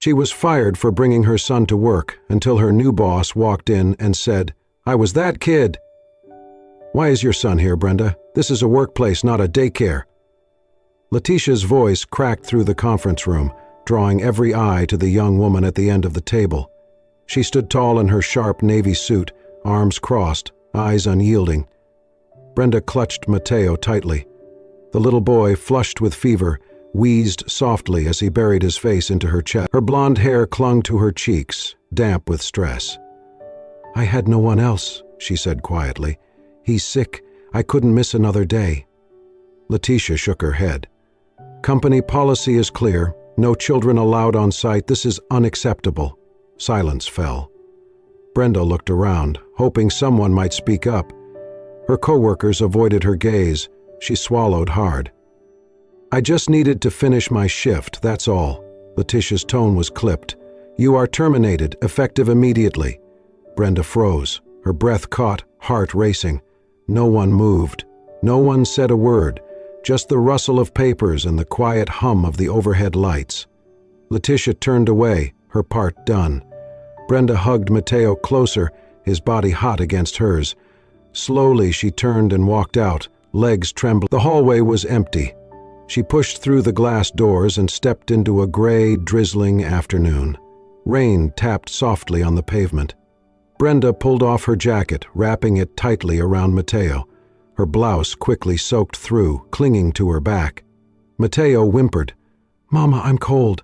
She was fired for bringing her son to work until her new boss walked in and said, "I was that kid." "Why is your son here, Brenda? This is a workplace, not a daycare." Letitia's voice cracked through the conference room, drawing every eye to the young woman at the end of the table. She stood tall in her sharp navy suit, arms crossed, eyes unyielding. Brenda clutched Matteo tightly. The little boy, flushed with fever, wheezed softly as he buried his face into her chest. Her blonde hair clung to her cheeks, damp with stress. "I had no one else," she said quietly. "He's sick. I couldn't miss another day." Letitia shook her head. "Company policy is clear. No children allowed on site. This is unacceptable." Silence fell. Brenda looked around, hoping someone might speak up. Her coworkers avoided her gaze. She swallowed hard. "I just needed to finish my shift, that's all." Letitia's tone was clipped. "You are terminated, effective immediately." Brenda froze, her breath caught, heart racing. No one moved. No one said a word, just the rustle of papers and the quiet hum of the overhead lights. Letitia turned away, her part done. Brenda hugged Matteo closer, his body hot against hers. Slowly she turned and walked out, legs trembling. The hallway was empty. She pushed through the glass doors and stepped into a gray, drizzling afternoon. Rain tapped softly on the pavement. Brenda pulled off her jacket, wrapping it tightly around Matteo. Her blouse quickly soaked through, clinging to her back. Matteo whimpered. "Mama, I'm cold."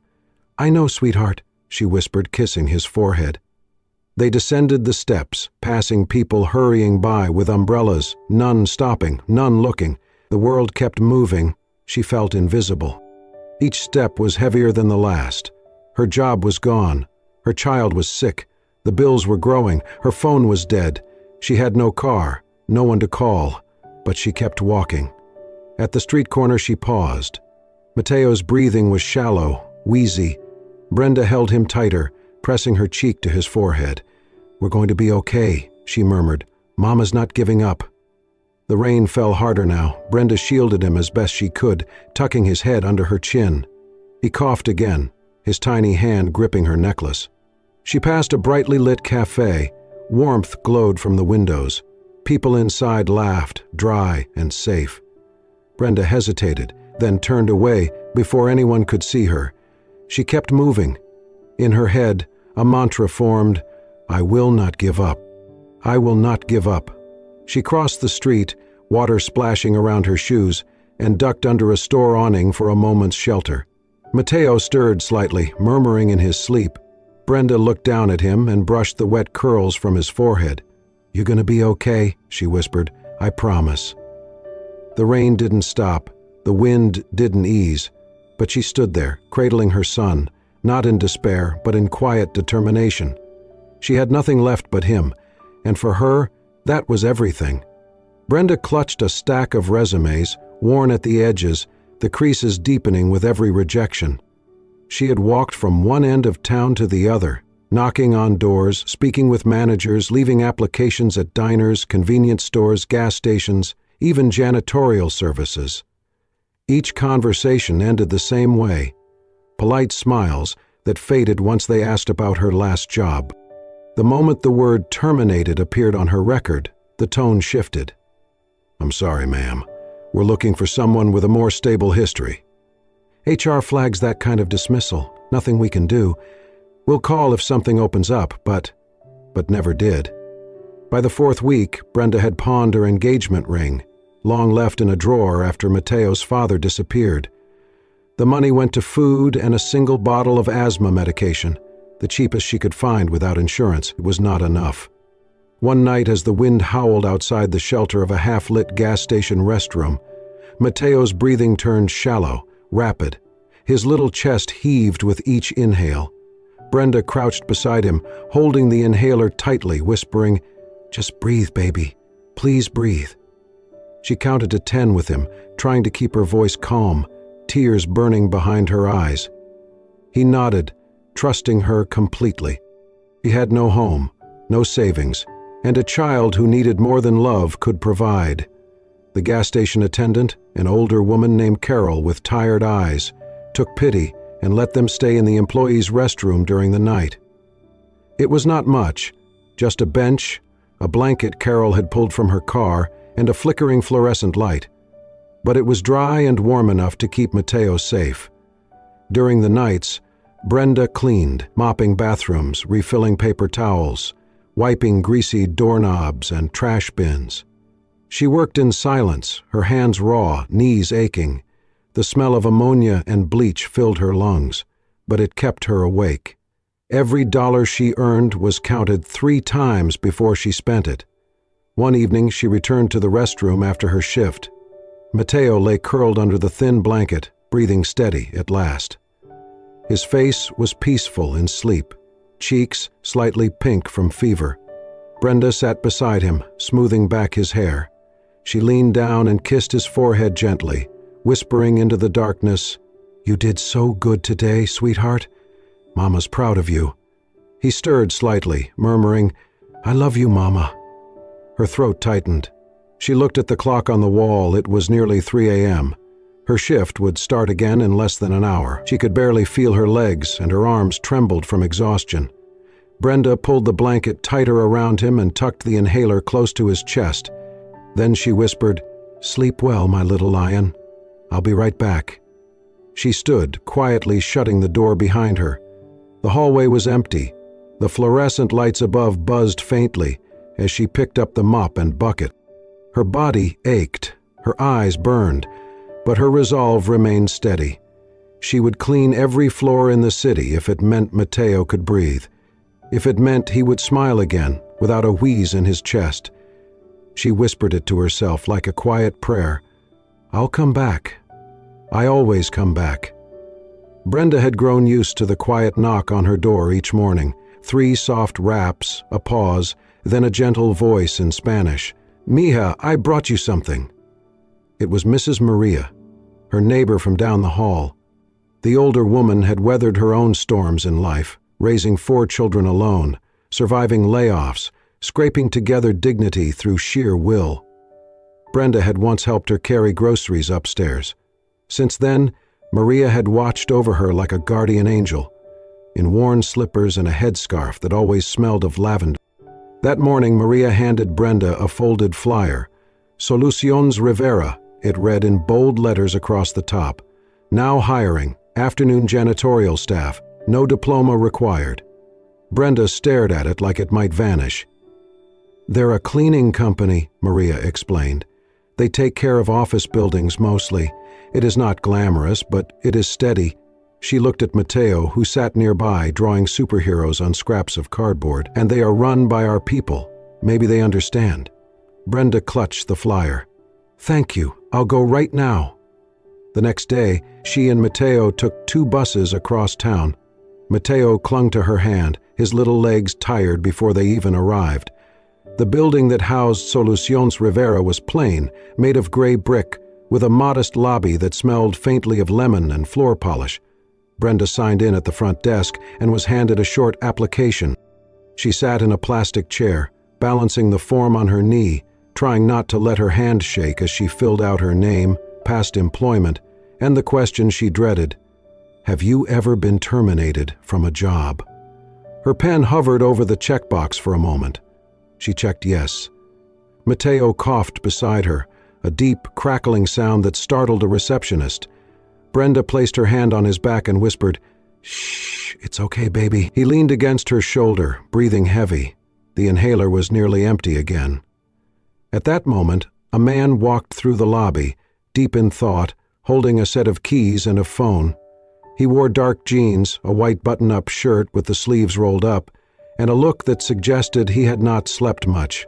"I know, sweetheart," she whispered, kissing his forehead. They descended the steps, passing people hurrying by with umbrellas, none stopping, none looking. The world kept moving. She felt invisible. Each step was heavier than the last. Her job was gone. Her child was sick. The bills were growing. Her phone was dead. She had no car, no one to call, but she kept walking. At the street corner she paused. Matteo's breathing was shallow, wheezy. Brenda held him tighter, pressing her cheek to his forehead. "We're going to be okay," she murmured. "Mama's not giving up." The rain fell harder now. Brenda shielded him as best she could, tucking his head under her chin. He coughed again, his tiny hand gripping her necklace. She passed a brightly lit cafe. Warmth glowed from the windows. People inside laughed, dry and safe. Brenda hesitated, then turned away before anyone could see her. She kept moving. In her head, a mantra formed, "I will not give up. I will not give up." She crossed the street, water splashing around her shoes, and ducked under a store awning for a moment's shelter. Matteo stirred slightly, murmuring in his sleep. Brenda looked down at him and brushed the wet curls from his forehead. "You're gonna be okay," she whispered. "I promise." The rain didn't stop. The wind didn't ease. But she stood there, cradling her son, not in despair, but in quiet determination. She had nothing left but him, and for her, that was everything. Brenda clutched a stack of resumes, worn at the edges, the creases deepening with every rejection. She had walked from one end of town to the other, knocking on doors, speaking with managers, leaving applications at diners, convenience stores, gas stations, even janitorial services. Each conversation ended the same way. Polite smiles that faded once they asked about her last job. The moment the word terminated appeared on her record, the tone shifted. "I'm sorry, ma'am. We're looking for someone with a more stable history." "HR flags that kind of dismissal. Nothing we can do. We'll call if something opens up, but never did." By the fourth week, Brenda had pawned her engagement ring, long left in a drawer after Matteo's father disappeared. The money went to food and a single bottle of asthma medication, the cheapest she could find without insurance. It was not enough. One night, as the wind howled outside the shelter of a half-lit gas station restroom, Matteo's breathing turned shallow, rapid. His little chest heaved with each inhale. Brenda crouched beside him, holding the inhaler tightly, whispering, "Just breathe, baby. Please breathe." She counted to 10 with him, trying to keep her voice calm, tears burning behind her eyes. He nodded, trusting her completely. He had no home, no savings, and a child who needed more than love could provide. The gas station attendant, an older woman named Carol with tired eyes, took pity and let them stay in the employees' restroom during the night. It was not much, just a bench, a blanket Carol had pulled from her car, and a flickering fluorescent light. But it was dry and warm enough to keep Matteo safe. During the nights, Brenda cleaned, mopping bathrooms, refilling paper towels, wiping greasy doorknobs and trash bins. She worked in silence, her hands raw, knees aching. The smell of ammonia and bleach filled her lungs, but it kept her awake. Every dollar she earned was counted 3 times before she spent it. One evening she returned to the restroom after her shift. Matteo lay curled under the thin blanket, breathing steady at last. His face was peaceful in sleep, cheeks slightly pink from fever. Brenda sat beside him, smoothing back his hair. She leaned down and kissed his forehead gently, whispering into the darkness, "You did so good today, sweetheart. Mama's proud of you." He stirred slightly, murmuring, "I love you, Mama." Her throat tightened. She looked at the clock on the wall. It was nearly 3 a.m. Her shift would start again in less than an hour. She could barely feel her legs, and her arms trembled from exhaustion. Brenda pulled the blanket tighter around him and tucked the inhaler close to his chest. Then she whispered, "Sleep well, my little lion. I'll be right back." She stood, quietly shutting the door behind her. The hallway was empty. The fluorescent lights above buzzed faintly as she picked up the mop and bucket. Her body ached, her eyes burned, but her resolve remained steady. She would clean every floor in the city if it meant Matteo could breathe, if it meant he would smile again without a wheeze in his chest. She whispered it to herself like a quiet prayer. "I'll come back. I always come back." Brenda had grown used to the quiet knock on her door each morning, 3 soft raps, a pause, then a gentle voice in Spanish. "Mija, I brought you something." It was Mrs. Maria, her neighbor from down the hall. The older woman had weathered her own storms in life, raising 4 children alone, surviving layoffs, scraping together dignity through sheer will. Brenda had once helped her carry groceries upstairs. Since then, Maria had watched over her like a guardian angel, in worn slippers and a headscarf that always smelled of lavender. That morning, Maria handed Brenda a folded flyer. "Soluciones Rivera," it read in bold letters across the top. "Now hiring, afternoon janitorial staff, no diploma required." Brenda stared at it like it might vanish. "They're a cleaning company," Maria explained. "They take care of office buildings mostly. It is not glamorous, but it is steady." She looked at Matteo, who sat nearby drawing superheroes on scraps of cardboard. "And they are run by our people. Maybe they understand." Brenda clutched the flyer. "Thank you. I'll go right now." The next day, she and Matteo took 2 buses across town. Matteo clung to her hand, his little legs tired before they even arrived. The building that housed Soluciones Rivera was plain, made of gray brick, with a modest lobby that smelled faintly of lemon and floor polish. Brenda signed in at the front desk and was handed a short application. She sat in a plastic chair, balancing the form on her knee, trying not to let her hand shake as she filled out her name, past employment, and the question she dreaded: "Have you ever been terminated from a job?" Her pen hovered over the checkbox for a moment. She checked yes. Matteo coughed beside her, a deep, crackling sound that startled a receptionist. Brenda placed her hand on his back and whispered, "Shh, it's okay, baby." He leaned against her shoulder, breathing heavy. The inhaler was nearly empty again. At that moment, a man walked through the lobby, deep in thought, holding a set of keys and a phone. He wore dark jeans, a white button-up shirt with the sleeves rolled up, and a look that suggested he had not slept much.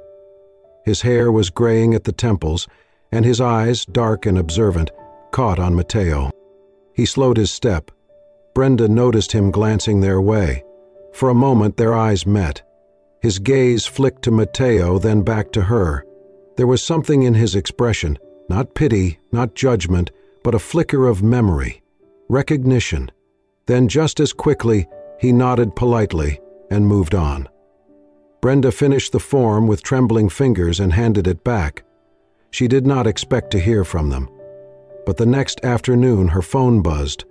His hair was graying at the temples, and his eyes, dark and observant, caught on Matteo. He slowed his step. Brenda noticed him glancing their way. For a moment their eyes met. His gaze flicked to Matteo, then back to her. There was something in his expression, not pity, not judgment, but a flicker of memory, recognition. Then just as quickly, he nodded politely and moved on. Brenda finished the form with trembling fingers and handed it back. She did not expect to hear from them. But the next afternoon her phone buzzed.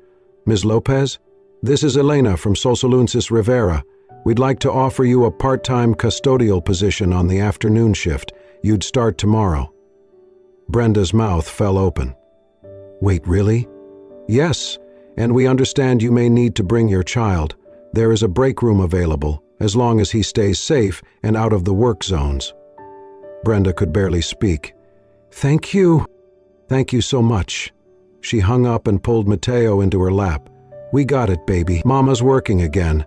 "Ms. Lopez?" This is Elena from Solsalunsis Rivera. We'd like to offer you a part-time custodial position on the afternoon shift. You'd start tomorrow." Brenda's mouth fell open. "Wait, really?" "Yes, and we understand you may need to bring your child. There is a break room available, as long as he stays safe and out of the work zones." Brenda could barely speak. "Thank you. Thank you so much." She hung up and pulled Mateo into her lap. "We got it, baby. Mama's working again."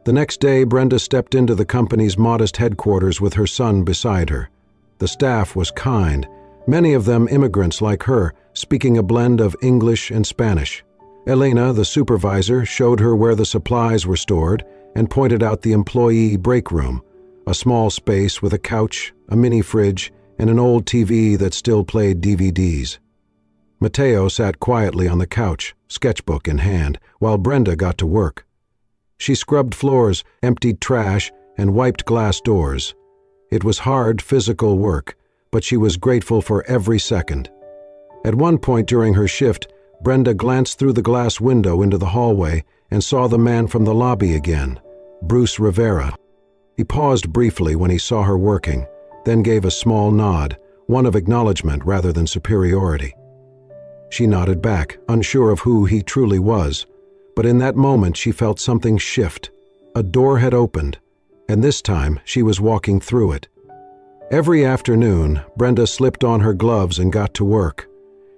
The next day, Brenda stepped into the company's modest headquarters with her son beside her. The staff was kind, many of them immigrants like her, speaking a blend of English and Spanish. Elena, the supervisor, showed her where the supplies were stored and pointed out the employee break room, a small space with a couch, a mini fridge, and an old TV that still played DVDs. Mateo sat quietly on the couch, sketchbook in hand, while Brenda got to work. She scrubbed floors, emptied trash, and wiped glass doors. It was hard physical work, but she was grateful for every second. At one point during her shift, Brenda glanced through the glass window into the hallway and saw the man from the lobby again, Bruce Rivera. He paused briefly when he saw her working, then gave a small nod, one of acknowledgement rather than superiority. She nodded back, unsure of who he truly was, but in that moment she felt something shift. A door had opened, and this time she was walking through it. Every afternoon, Brenda slipped on her gloves and got to work.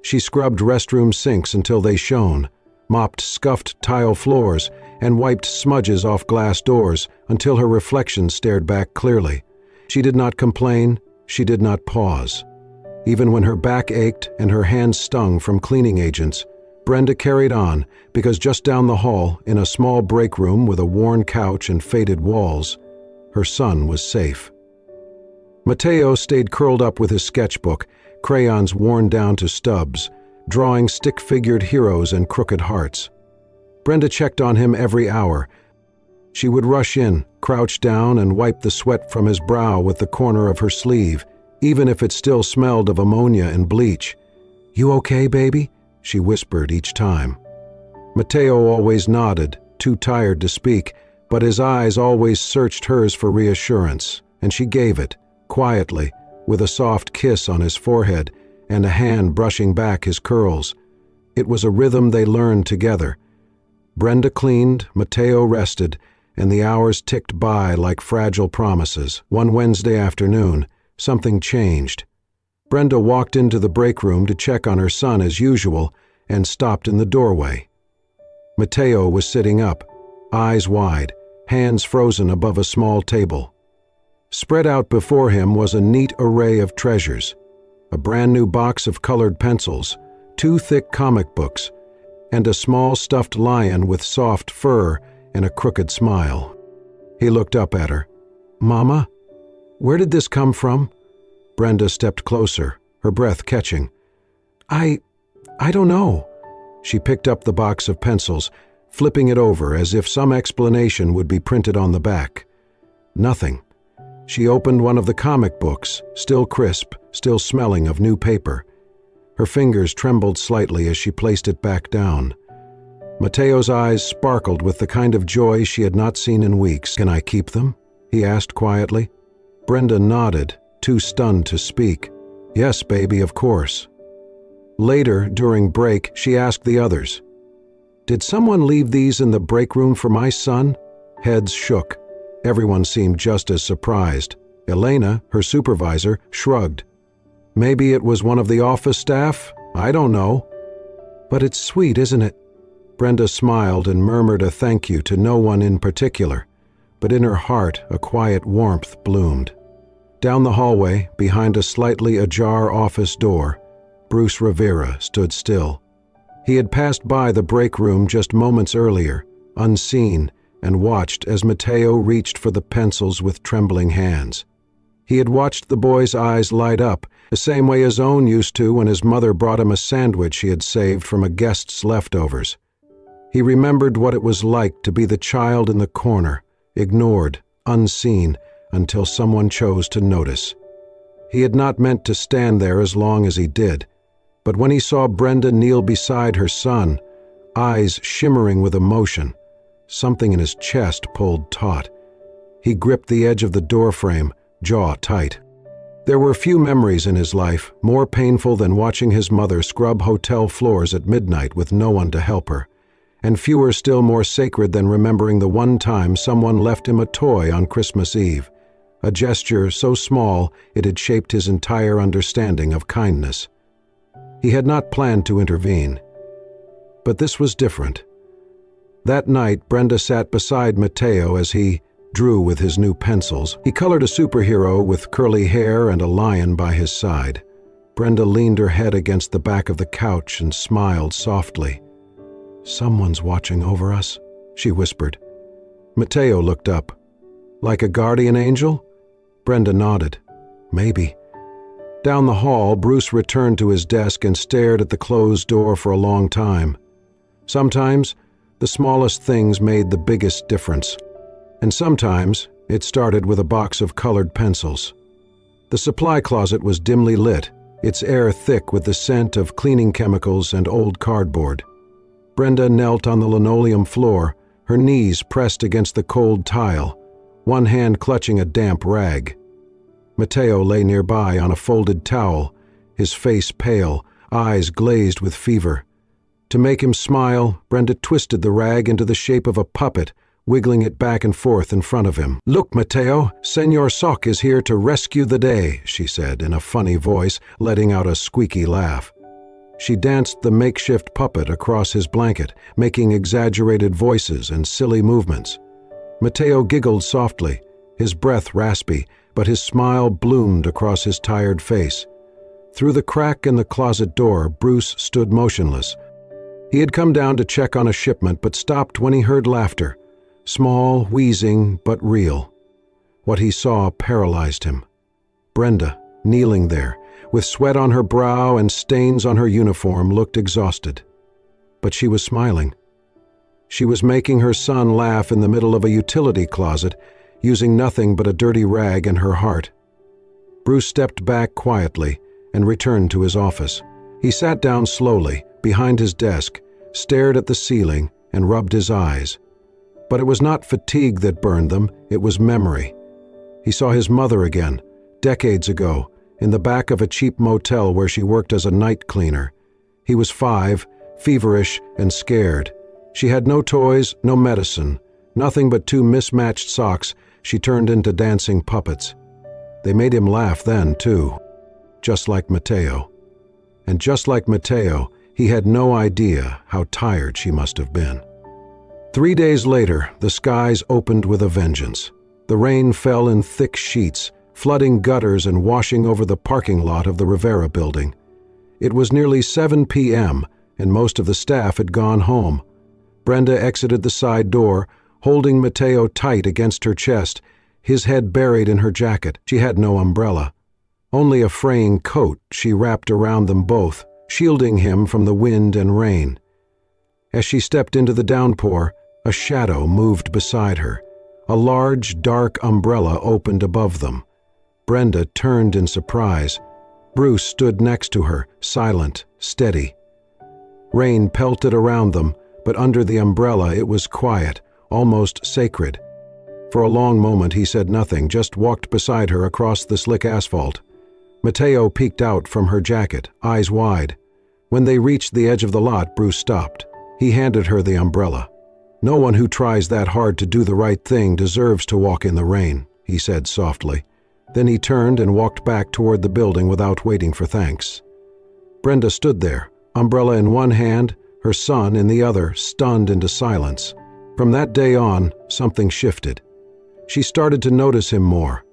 She scrubbed restroom sinks until they shone, mopped scuffed tile floors, and wiped smudges off glass doors until her reflection stared back clearly. She did not complain, she did not pause. Even when her back ached and her hands stung from cleaning agents, Brenda carried on because just down the hall, in a small break room with a worn couch and faded walls, her son was safe. Mateo stayed curled up with his sketchbook, crayons worn down to stubs, drawing stick-figured heroes and crooked hearts. Brenda checked on him every hour. She would rush in, crouch down, and wipe the sweat from his brow with the corner of her sleeve, even if it still smelled of ammonia and bleach. "You okay, baby?" she whispered each time. Mateo always nodded, too tired to speak, but his eyes always searched hers for reassurance, and she gave it, quietly, with a soft kiss on his forehead and a hand brushing back his curls. It was a rhythm they learned together. Brenda cleaned, Mateo rested, and the hours ticked by like fragile promises. One Wednesday afternoon, something changed. Brenda walked into the break room to check on her son as usual and stopped in the doorway. Mateo was sitting up, eyes wide, hands frozen above a small table. Spread out before him was a neat array of treasures: a brand new box of colored pencils, 2 thick comic books, and a small stuffed lion with soft fur and a crooked smile. He looked up at her. "Mama, where did this come from?" Brenda stepped closer, her breath catching. I don't know." She picked up the box of pencils, flipping it over as if some explanation would be printed on the back. Nothing. She opened one of the comic books, still crisp, still smelling of new paper. Her fingers trembled slightly as she placed it back down. Mateo's eyes sparkled with the kind of joy she had not seen in weeks. "Can I keep them?" he asked quietly. Brenda nodded, too stunned to speak. "Yes, baby, of course." Later, during break, she asked the others, "Did someone leave these in the break room for my son?" Heads shook. Everyone seemed just as surprised. Elena, her supervisor, shrugged. "Maybe it was one of the office staff? I don't know." "But it's sweet, isn't it?" Brenda smiled and murmured a thank you to no one in particular, but in her heart a quiet warmth bloomed. Down the hallway, behind a slightly ajar office door, Bruce Rivera stood still. He had passed by the break room just moments earlier, unseen, and watched as Mateo reached for the pencils with trembling hands. He had watched the boy's eyes light up, the same way his own used to when his mother brought him a sandwich he had saved from a guest's leftovers. He remembered what it was like to be the child in the corner, ignored, unseen, until someone chose to notice. He had not meant to stand there as long as he did, but when he saw Brenda kneel beside her son, eyes shimmering with emotion, something in his chest pulled taut. He gripped the edge of the doorframe, jaw tight. There were few memories in his life more painful than watching his mother scrub hotel floors at midnight with no one to help her, and fewer still more sacred than remembering the one time someone left him a toy on Christmas Eve, a gesture so small it had shaped his entire understanding of kindness. He had not planned to intervene. But this was different. That night, Brenda sat beside Matteo as he drew with his new pencils. He colored a superhero with curly hair and a lion by his side. Brenda leaned her head against the back of the couch and smiled softly. "Someone's watching over us," she whispered. Matteo looked up. "Like a guardian angel?" Brenda nodded. "Maybe." Down the hall, Bruce returned to his desk and stared at the closed door for a long time. Sometimes, the smallest things made the biggest difference. And sometimes, it started with a box of colored pencils. The supply closet was dimly lit, its air thick with the scent of cleaning chemicals and old cardboard. Brenda knelt on the linoleum floor, her knees pressed against the cold tile, one hand clutching a damp rag. Matteo lay nearby on a folded towel, his face pale, eyes glazed with fever. To make him smile, Brenda twisted the rag into the shape of a puppet, wiggling it back and forth in front of him. "Look, Matteo, Senor Sock is here to rescue the day," she said in a funny voice, letting out a squeaky laugh. She danced the makeshift puppet across his blanket, making exaggerated voices and silly movements. Matteo giggled softly, his breath raspy, but his smile bloomed across his tired face. Through the crack in the closet door, Bruce stood motionless. He had come down to check on a shipment, but stopped when he heard laughter. Small, wheezing, but real. What he saw paralyzed him. Brenda, kneeling there, with sweat on her brow and stains on her uniform, looked exhausted. But she was smiling. She was making her son laugh in the middle of a utility closet, using nothing but a dirty rag and her heart. Bruce stepped back quietly and returned to his office. He sat down slowly, behind his desk, stared at the ceiling, and rubbed his eyes. But it was not fatigue that burned them, it was memory. He saw his mother again, decades ago, in the back of a cheap motel where she worked as a night cleaner. He was 5, feverish and scared. She had no toys, no medicine, nothing but 2 mismatched socks she turned into dancing puppets. They made him laugh then, too, just like Matteo. And just like Matteo, he had no idea how tired she must have been. 3 days later, the skies opened with a vengeance. The rain fell in thick sheets, flooding gutters and washing over the parking lot of the Rivera building. It was nearly 7 p.m., and most of the staff had gone home. Brenda exited the side door, holding Matteo tight against her chest, his head buried in her jacket. She had no umbrella. Only a fraying coat she wrapped around them both, shielding him from the wind and rain. As she stepped into the downpour, a shadow moved beside her. A large, dark umbrella opened above them. Brenda turned in surprise. Bruce stood next to her, silent, steady. Rain pelted around them, but under the umbrella it was quiet, almost sacred. For a long moment he said nothing, just walked beside her across the slick asphalt. Matteo peeked out from her jacket, eyes wide. When they reached the edge of the lot, Bruce stopped. He handed her the umbrella. "No one who tries that hard to do the right thing deserves to walk in the rain," he said softly. Then he turned and walked back toward the building without waiting for thanks. Brenda stood there, umbrella in one hand, her son in the other, stunned into silence. From that day on, something shifted. She started to notice him more.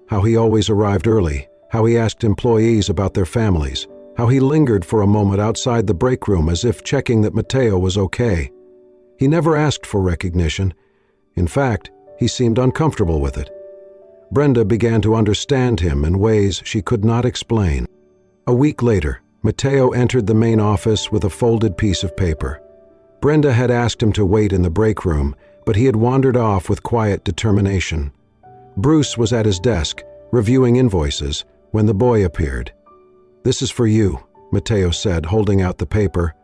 How he always arrived early, how he asked employees about their families, how he lingered for a moment outside the break room as if checking that Matteo was okay. He never asked for recognition. In fact, he seemed uncomfortable with it. Brenda began to understand him in ways she could not explain. A week later, Matteo entered the main office with a folded piece of paper. Brenda had asked him to wait in the break room, but he had wandered off with quiet determination. Bruce was at his desk, reviewing invoices, when the boy appeared. "This is for you," Matteo said, holding out the paper.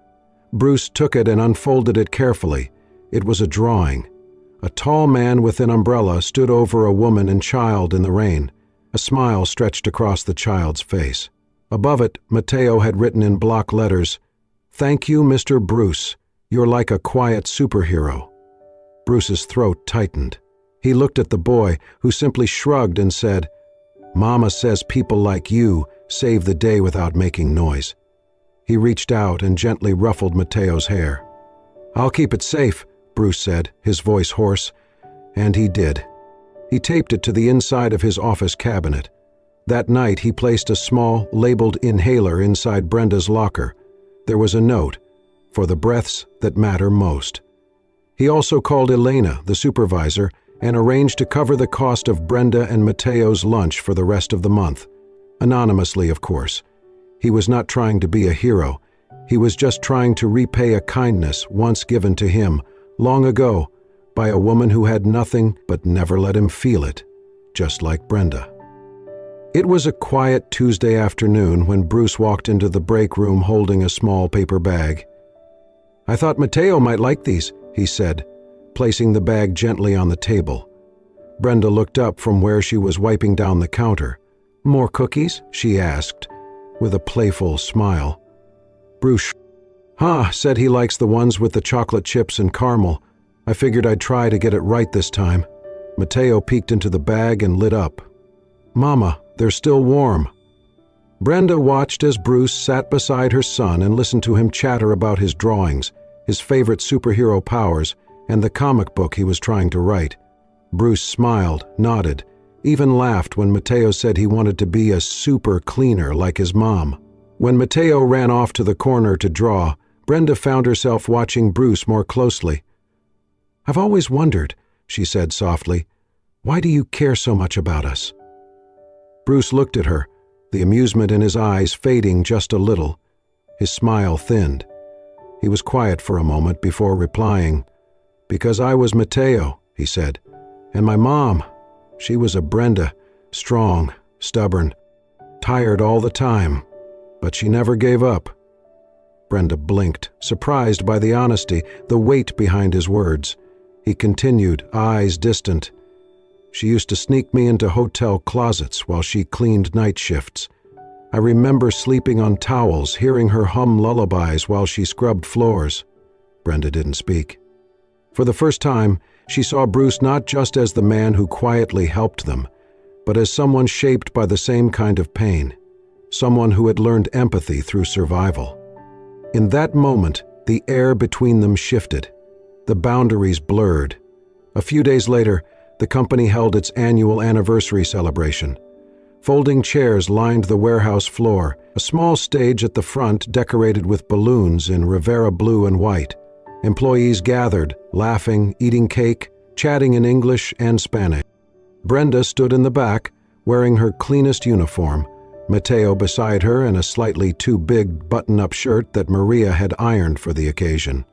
Bruce took it and unfolded it carefully. It was a drawing. A tall man with an umbrella stood over a woman and child in the rain. A smile stretched across the child's face. Above it, Mateo had written in block letters, "Thank you, Mr. Bruce. You're like a quiet superhero." Bruce's throat tightened. He looked at the boy, who simply shrugged and said, "Mama says people like you save the day without making noise." He reached out and gently ruffled Mateo's hair. "I'll keep it safe," Bruce said, his voice hoarse. And he did. He taped it to the inside of his office cabinet. That night he placed a small, labeled inhaler inside Brenda's locker. There was a note, "For the breaths that matter most." He also called Elena, the supervisor, and arranged to cover the cost of Brenda and Mateo's lunch for the rest of the month. Anonymously, of course. He was not trying to be a hero. He was just trying to repay a kindness once given to him, long ago, by a woman who had nothing but never let him feel it, just like Brenda. It was a quiet Tuesday afternoon when Bruce walked into the break room holding a small paper bag. "I thought Mateo might like these," he said, placing the bag gently on the table. Brenda looked up from where she was wiping down the counter. "More cookies?" she asked, with a playful smile. Bruce said he likes the ones with the chocolate chips and caramel. I figured I'd try to get it right this time. Mateo peeked into the bag and lit up. "Mama, they're still warm." Brenda watched as Bruce sat beside her son and listened to him chatter about his drawings, his favorite superhero powers, and the comic book he was trying to write. Bruce smiled, nodded, even laughed when Mateo said he wanted to be a super cleaner like his mom. When Mateo ran off to the corner to draw, Brenda found herself watching Bruce more closely. "I've always wondered," she said softly, "why do you care so much about us?" Bruce looked at her, the amusement in his eyes fading just a little. His smile thinned. He was quiet for a moment before replying. "Because I was Mateo," he said, "and my mom, she was a Brenda, strong, stubborn, tired all the time, but she never gave up." Brenda blinked, surprised by the honesty, the weight behind his words. He continued, eyes distant. "She used to sneak me into hotel closets while she cleaned night shifts. I remember sleeping on towels, hearing her hum lullabies while she scrubbed floors." Brenda didn't speak. For the first time, she saw Bruce not just as the man who quietly helped them, but as someone shaped by the same kind of pain, someone who had learned empathy through survival. In that moment, the air between them shifted. The boundaries blurred. A few days later, the company held its annual anniversary celebration. Folding chairs lined the warehouse floor, a small stage at the front decorated with balloons in Rivera blue and white. Employees gathered, laughing, eating cake, chatting in English and Spanish. Brenda stood in the back, wearing her cleanest uniform, Mateo beside her in a slightly too big button-up shirt that Maria had ironed for the occasion.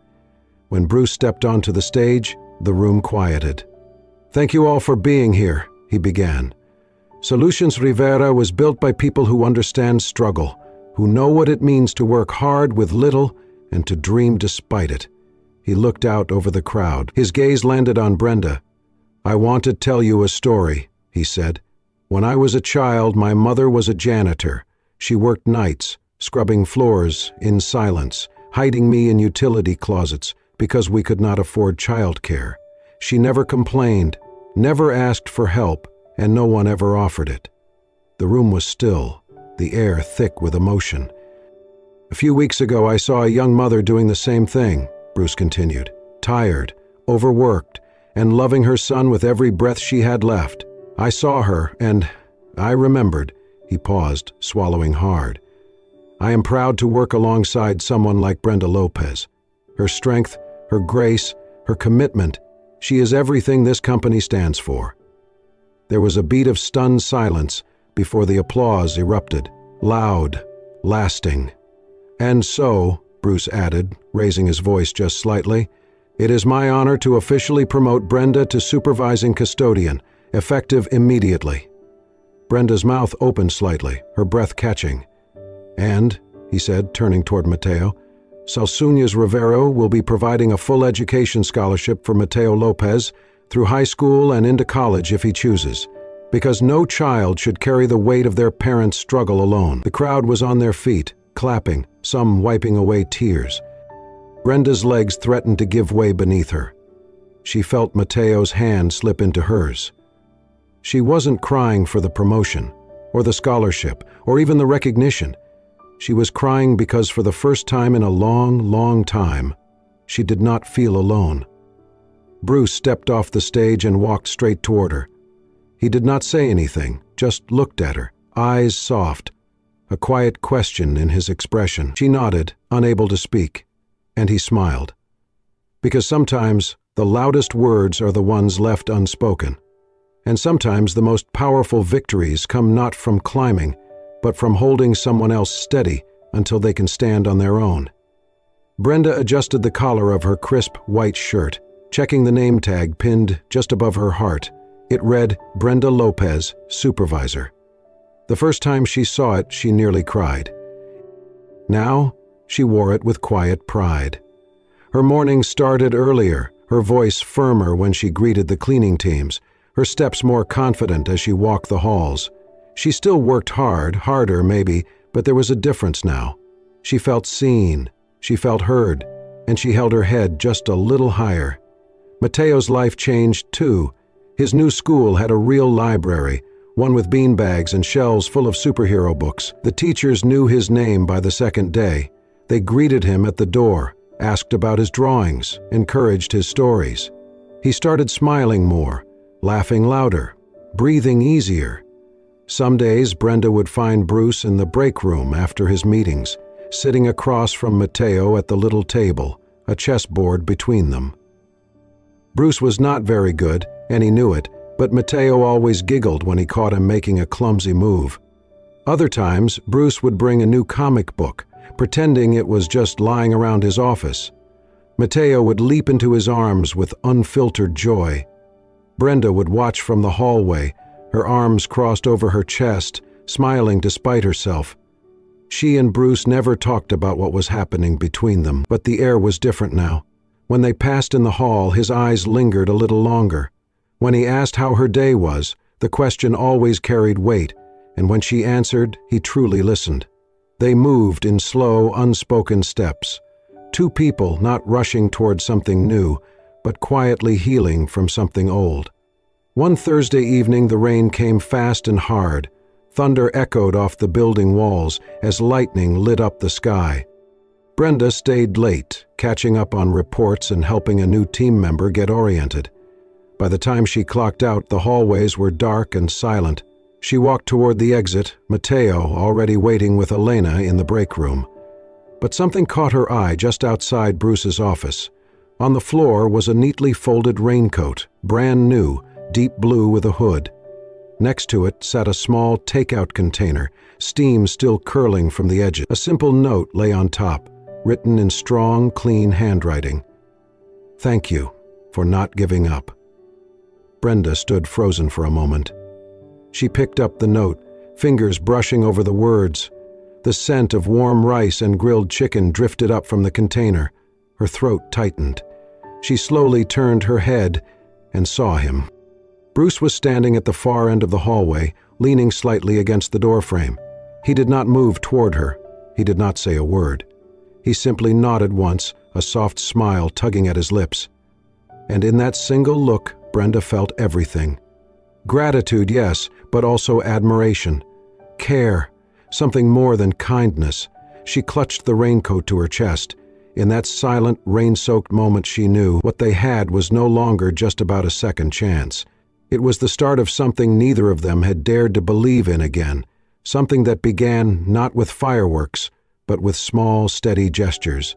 When Bruce stepped onto the stage, the room quieted. "Thank you all for being here," he began. "Solutions Rivera was built by people who understand struggle, who know what it means to work hard with little and to dream despite it." He looked out over the crowd. His gaze landed on Brenda. "I want to tell you a story," he said. "When I was a child, my mother was a janitor. She worked nights, scrubbing floors in silence, hiding me in utility closets because we could not afford childcare. She never complained, never asked for help, and no one ever offered it." The room was still, the air thick with emotion. "A few weeks ago, I saw a young mother doing the same thing," Bruce continued, "tired, overworked, and loving her son with every breath she had left. I saw her, and I remembered." He paused, swallowing hard. "I am proud to work alongside someone like Brenda Lopez. Her strength, her grace, her commitment, she is everything this company stands for." There was a beat of stunned silence before the applause erupted, loud, lasting. "And so," Bruce added, raising his voice just slightly, "it is my honor to officially promote Brenda to supervising custodian, effective immediately." Brenda's mouth opened slightly, her breath catching. "And," he said, turning toward Mateo, "Salsuñas Rivero will be providing a full education scholarship for Mateo Lopez, through high school and into college if he chooses, because no child should carry the weight of their parents' struggle alone. The crowd was on their feet, clapping, some wiping away tears. Brenda's legs threatened to give way beneath her. She felt Mateo's hand slip into hers. She wasn't crying for the promotion, or the scholarship, or even the recognition. She was crying because for the first time in a long, long time, she did not feel alone. Bruce stepped off the stage and walked straight toward her. He did not say anything, just looked at her, eyes soft, a quiet question in his expression. She nodded, unable to speak, and he smiled. Because sometimes the loudest words are the ones left unspoken. And sometimes the most powerful victories come not from climbing, but from holding someone else steady until they can stand on their own. Brenda adjusted the collar of her crisp white shirt, checking the name tag pinned just above her heart. It read, Brenda Lopez, Supervisor. The first time she saw it, she nearly cried. Now, she wore it with quiet pride. Her morning started earlier, her voice firmer when she greeted the cleaning teams, her steps more confident as she walked the halls. She still worked hard, harder maybe, but there was a difference now. She felt seen, she felt heard, and she held her head just a little higher. Mateo's life changed too. His new school had a real library, one with beanbags and shelves full of superhero books. The teachers knew his name by the second day. They greeted him at the door, asked about his drawings, encouraged his stories. He started smiling more, laughing louder, breathing easier. Some days Brenda would find Bruce in the break room after his meetings, sitting across from Mateo at the little table, a chessboard between them. Bruce was not very good, and he knew it, but Mateo always giggled when he caught him making a clumsy move. Other times, Bruce would bring a new comic book, pretending it was just lying around his office. Mateo would leap into his arms with unfiltered joy. Brenda would watch from the hallway, her arms crossed over her chest, smiling despite herself. She and Bruce never talked about what was happening between them, but the air was different now. When they passed in the hall, his eyes lingered a little longer. When he asked how her day was, the question always carried weight, and when she answered, he truly listened. They moved in slow, unspoken steps. Two people not rushing toward something new, but quietly healing from something old. One Thursday evening, the rain came fast and hard. Thunder echoed off the building walls as lightning lit up the sky. Brenda stayed late, catching up on reports and helping a new team member get oriented. By the time she clocked out, the hallways were dark and silent. She walked toward the exit, Mateo already waiting with Elena in the break room. But something caught her eye just outside Bruce's office. On the floor was a neatly folded raincoat, brand new, deep blue with a hood. Next to it sat a small takeout container, steam still curling from the edges. A simple note lay on top, written in strong, clean handwriting. "Thank you for not giving up." Brenda stood frozen for a moment. She picked up the note, fingers brushing over the words. The scent of warm rice and grilled chicken drifted up from the container. Her throat tightened. She slowly turned her head and saw him. Bruce was standing at the far end of the hallway, leaning slightly against the doorframe. He did not move toward her. He did not say a word. He simply nodded once, a soft smile tugging at his lips. And in that single look, Brenda felt everything. Gratitude, yes, but also admiration. Care, something more than kindness. She clutched the raincoat to her chest. In that silent, rain-soaked moment she knew what they had was no longer just about a second chance. It was the start of something neither of them had dared to believe in again, something that began not with fireworks, but with small, steady gestures.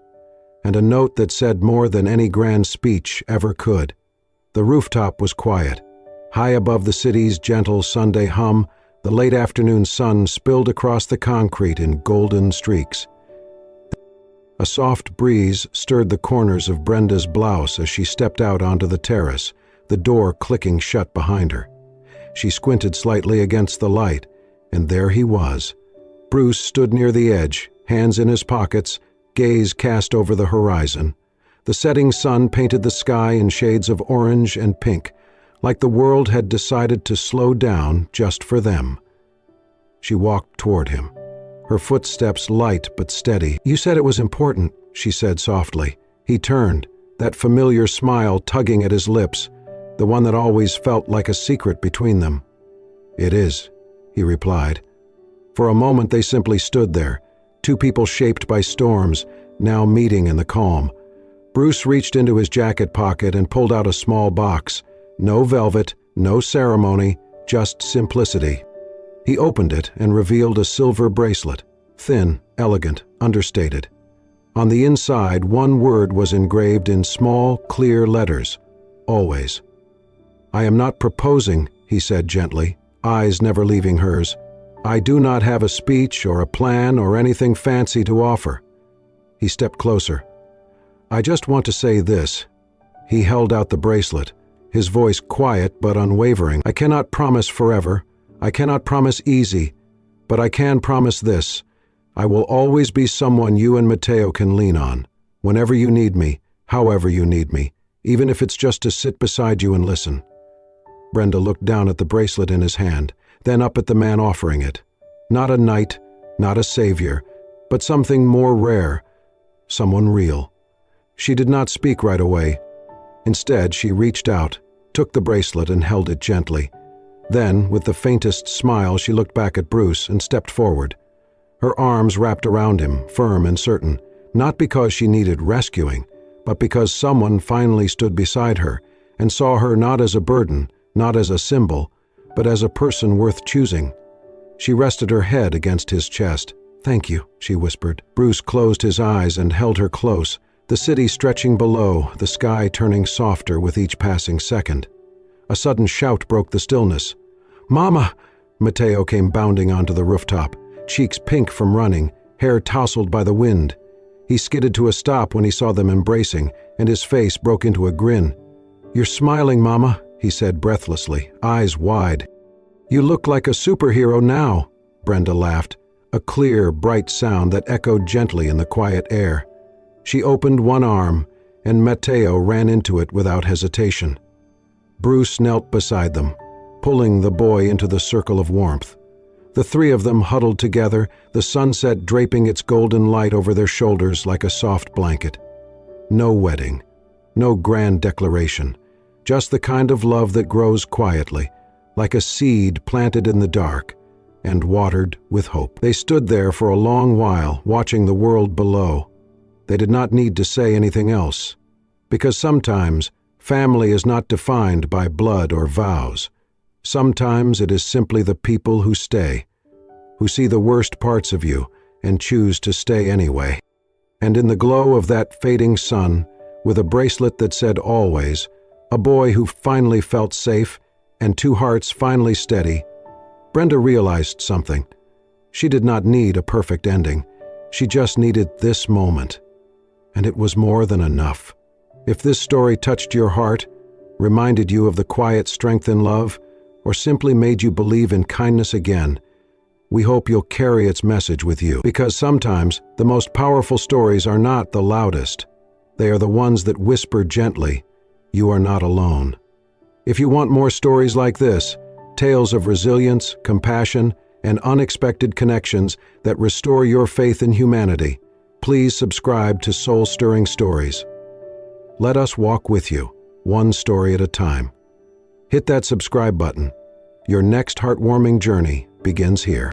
And a note that said more than any grand speech ever could. The rooftop was quiet. High above the city's gentle Sunday hum, the late afternoon sun spilled across the concrete in golden streaks. A soft breeze stirred the corners of Brenda's blouse as she stepped out onto the terrace, the door clicking shut behind her. She squinted slightly against the light, and there he was. Bruce stood near the edge, hands in his pockets, gaze cast over the horizon. The setting sun painted the sky in shades of orange and pink, like the world had decided to slow down just for them. She walked toward him, her footsteps light but steady. "You said it was important," she said softly. He turned, that familiar smile tugging at his lips, the one that always felt like a secret between them. "It is," he replied. For a moment they simply stood there, two people shaped by storms, now meeting in the calm. Bruce reached into his jacket pocket and pulled out a small box. No velvet, no ceremony, just simplicity. He opened it and revealed a silver bracelet, thin, elegant, understated. On the inside, one word was engraved in small, clear letters: always. "I am not proposing," he said gently, eyes never leaving hers. "I do not have a speech or a plan or anything fancy to offer." He stepped closer. "I just want to say this." He held out the bracelet, his voice quiet but unwavering. "I cannot promise forever. I cannot promise easy. But I can promise this. I will always be someone you and Mateo can lean on. Whenever you need me, however you need me, even if it's just to sit beside you and listen." Brenda looked down at the bracelet in his hand, then up at the man offering it. Not a knight, not a savior, but something more rare, someone real. She did not speak right away. Instead, she reached out, took the bracelet and held it gently. Then, with the faintest smile, she looked back at Bruce and stepped forward. Her arms wrapped around him, firm and certain, not because she needed rescuing, but because someone finally stood beside her and saw her not as a burden, not as a symbol, but as a person worth choosing. She rested her head against his chest. "Thank you," she whispered. Bruce closed his eyes and held her close, the city stretching below, the sky turning softer with each passing second. A sudden shout broke the stillness. "Mama!" Mateo came bounding onto the rooftop, cheeks pink from running, hair tousled by the wind. He skidded to a stop when he saw them embracing, and his face broke into a grin. "You're smiling, Mama," he said breathlessly, eyes wide. "You look like a superhero now," Brenda laughed, a clear, bright sound that echoed gently in the quiet air. She opened one arm, and Mateo ran into it without hesitation. Bruce knelt beside them, pulling the boy into the circle of warmth. The three of them huddled together, the sunset draping its golden light over their shoulders like a soft blanket. No wedding, no grand declaration, just the kind of love that grows quietly, like a seed planted in the dark and watered with hope. They stood there for a long while, watching the world below. They did not need to say anything else, because sometimes family is not defined by blood or vows. Sometimes it is simply the people who stay, who see the worst parts of you and choose to stay anyway. And in the glow of that fading sun, with a bracelet that said always, a boy who finally felt safe, and two hearts finally steady, Brenda realized something. She did not need a perfect ending. She just needed this moment. And it was more than enough. If this story touched your heart, reminded you of the quiet strength in love, or simply made you believe in kindness again, we hope you'll carry its message with you. Because sometimes the most powerful stories are not the loudest. They are the ones that whisper gently, "You are not alone." If you want more stories like this, tales of resilience, compassion, and unexpected connections that restore your faith in humanity, please subscribe to Soul Stirring Stories. Let us walk with you, one story at a time. Hit that subscribe button. Your next heartwarming journey begins here.